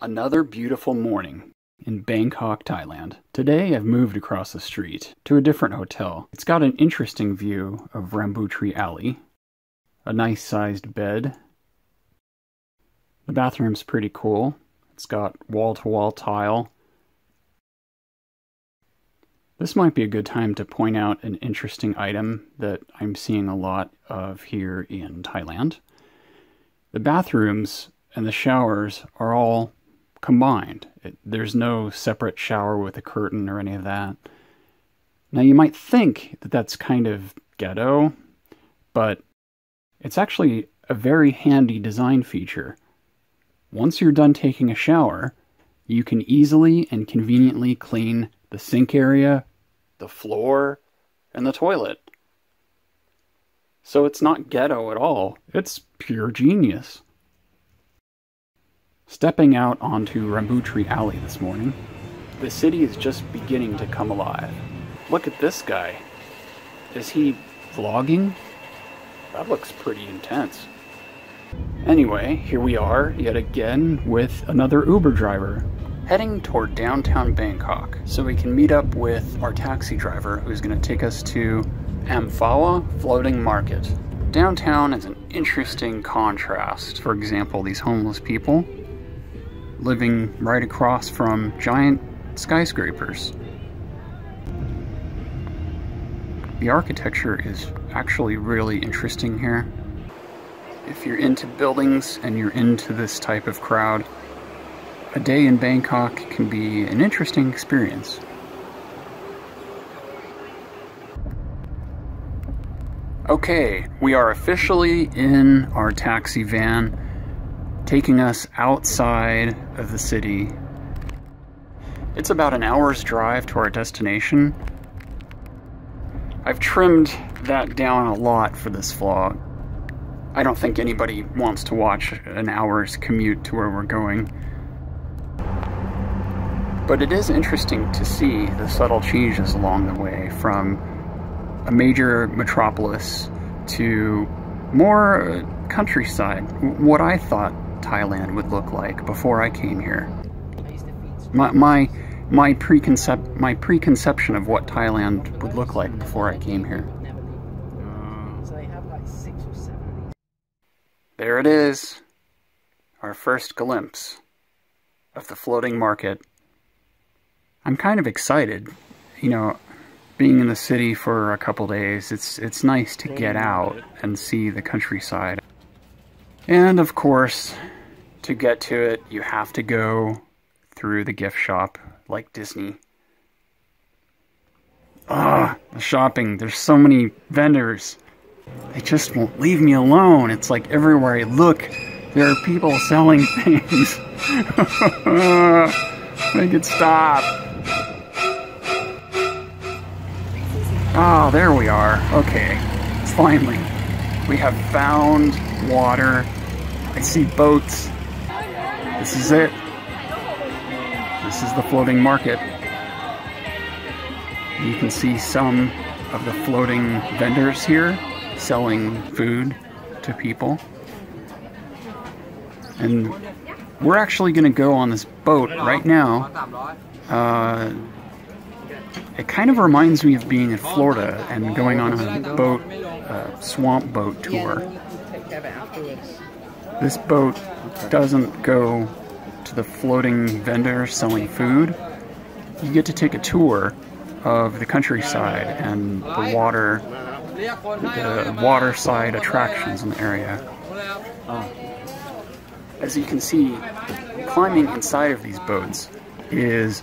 Another beautiful morning in Bangkok, Thailand. Today I've moved across the street to a different hotel. It's got an interesting view of Rambutri Alley, a nice sized bed. The bathroom's pretty cool. It's got wall-to-wall tile. This might be a good time to point out an interesting item that I'm seeing a lot of here in Thailand. The bathrooms and the showers are all combined. There's no separate shower with a curtain or any of that. Now you might think that that's kind of ghetto, but it's actually a very handy design feature. Once you're done taking a shower, you can easily and conveniently clean the sink area, the floor, and the toilet. So it's not ghetto at all. It's pure genius. Stepping out onto Rambutri Alley this morning, the city is just beginning to come alive. Look at this guy. Is he vlogging? That looks pretty intense. Anyway, here we are yet again with another Uber driver, heading toward downtown Bangkok so we can meet up with our taxi driver who's going to take us to Amphawa Floating Market. Downtown is an interesting contrast. For example, these homeless people living right across from giant skyscrapers. The architecture is actually really interesting here. If you're into buildings and you're into this type of crowd, a day in Bangkok can be an interesting experience. Okay, we are officially in our taxi van, taking us outside of the city. It's about an hour's drive to our destination. I've trimmed that down a lot for this vlog. I don't think anybody wants to watch an hour's commute to where we're going. But it is interesting to see the subtle changes along the way from a major metropolis to more countryside, what I thought Thailand would look like before I came here. My preconception of what Thailand would look like before I came here. There it is, our first glimpse of the floating market. I'm kind of excited, you know, being in the city for a couple days. It's nice to get out and see the countryside. And of course, to get to it, you have to go through the gift shop, like Disney. Ah, the shopping. There's so many vendors. They just won't leave me alone. It's like everywhere I look, there are people selling things. Make it stop. Ah, there we are. Okay, finally. We have found water. I see boats. This is it. This is the floating market. You can see some of the floating vendors here selling food to people. And we're actually going to go on this boat right now. It kind of reminds me of being in Florida and going on a boat, swamp boat tour. This boat doesn't go to the floating vendor selling food. You get to take a tour of the countryside and the waterside attractions in the area. As you can see, climbing inside of these boats is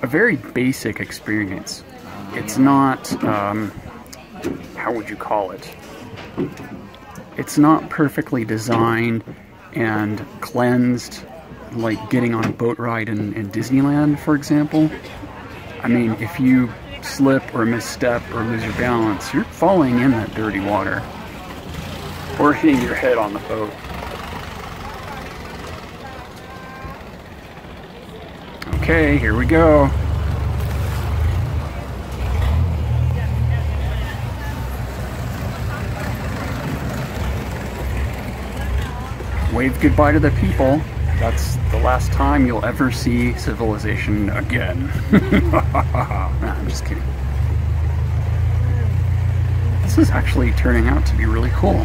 a very basic experience. It's not, how would you call it? It's not perfectly designed and cleansed like getting on a boat ride in Disneyland, for example. I mean, if you slip or misstep or lose your balance, you're falling in that dirty water. Or hitting your head on the boat. Okay, here we go. wave goodbye to the people. That's the last time you'll ever see civilization again. Nah, I'm just kidding. This is actually turning out to be really cool.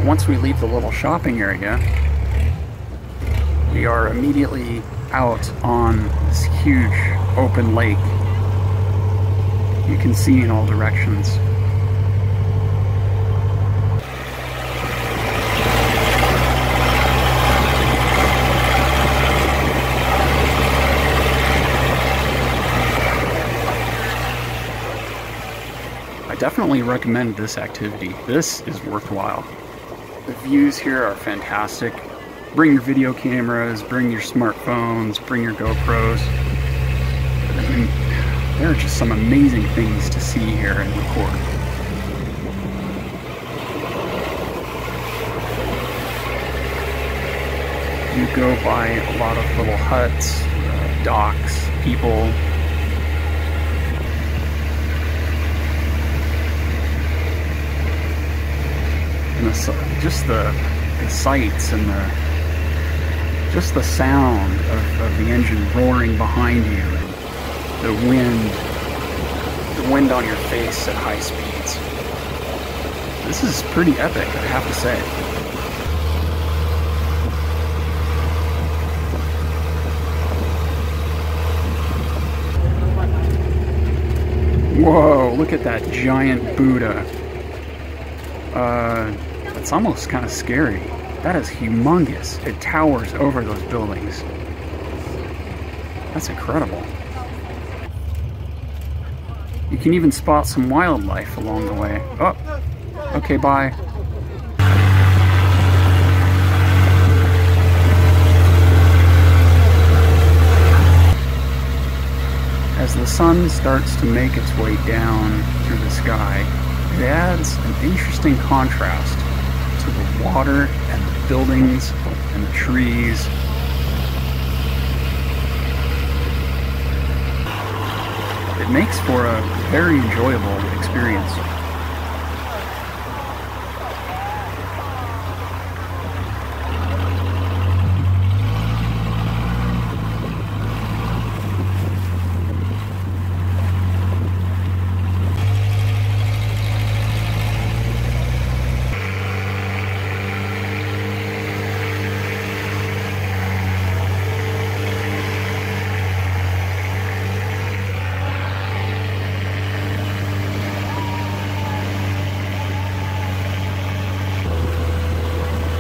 Once we leave the little shopping area, we are immediately out on this huge open lake. You can see in all directions. I definitely recommend this activity. This is worthwhile. The views here are fantastic. Bring your video cameras, bring your smartphones, bring your GoPros. I mean, there are just some amazing things to see here and record. You go by a lot of little huts, docks, people. And just the sights and just the sound of the engine roaring behind you, and the wind on your face at high speeds. This is pretty epic, I have to say. Whoa, look at that giant Buddha. It's almost kind of scary. That is humongous. It towers over those buildings. That's incredible. You can even spot some wildlife along the way. Oh, okay, bye. As the sun starts to make its way down through the sky, it adds an interesting contrast to the water and the buildings and the trees. It makes for a very enjoyable experience.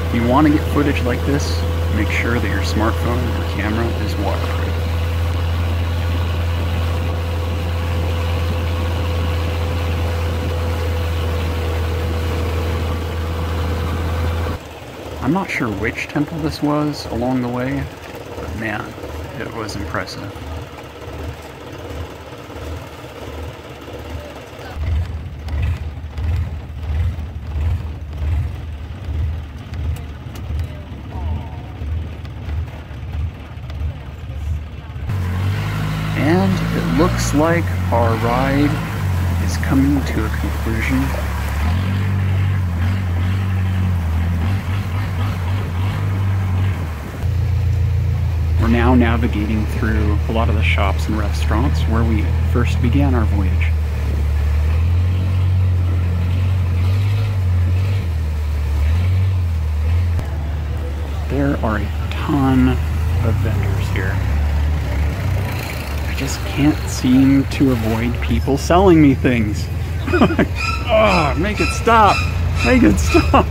If you want to get footage like this, make sure that your smartphone or camera is waterproof. I'm not sure which temple this was along the way, but man, it was impressive. And it looks like our ride is coming to a conclusion. We're now navigating through a lot of the shops and restaurants where we first began our voyage. There are a ton of vendors here. I just can't seem to avoid people selling me things. Oh, make it stop! Make it stop!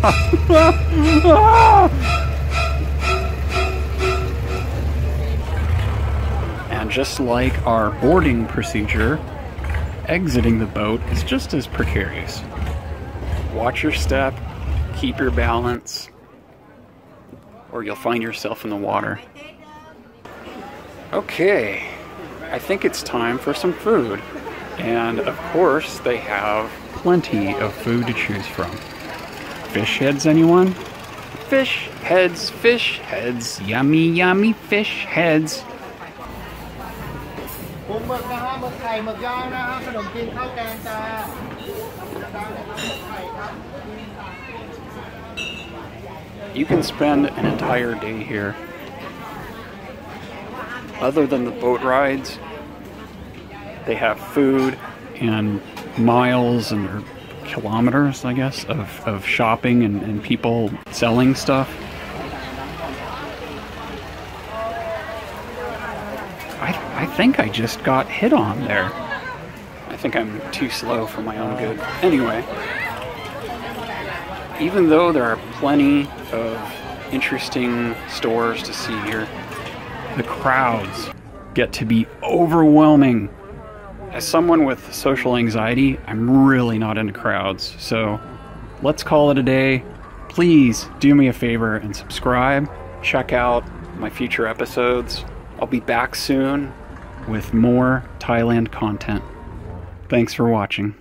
And just like our boarding procedure, exiting the boat is just as precarious. Watch your step, keep your balance, or you'll find yourself in the water. Okay, I think it's time for some food. And of course, they have plenty of food to choose from. Fish heads, anyone? fish heads, yummy, yummy fish heads. You can spend an entire day here. Other than the boat rides, they have food and miles and kilometers, I guess, of shopping and people selling stuff. I think I just got hit on there. I think I'm too slow for my own good. Anyway, even though there are plenty of interesting stores to see here, the crowds get to be overwhelming. As someone with social anxiety, I'm really not into crowds, so let's call it a day. Please do me a favor and subscribe. Check out my future episodes. I'll be back soon with more Thailand content. Thanks for watching.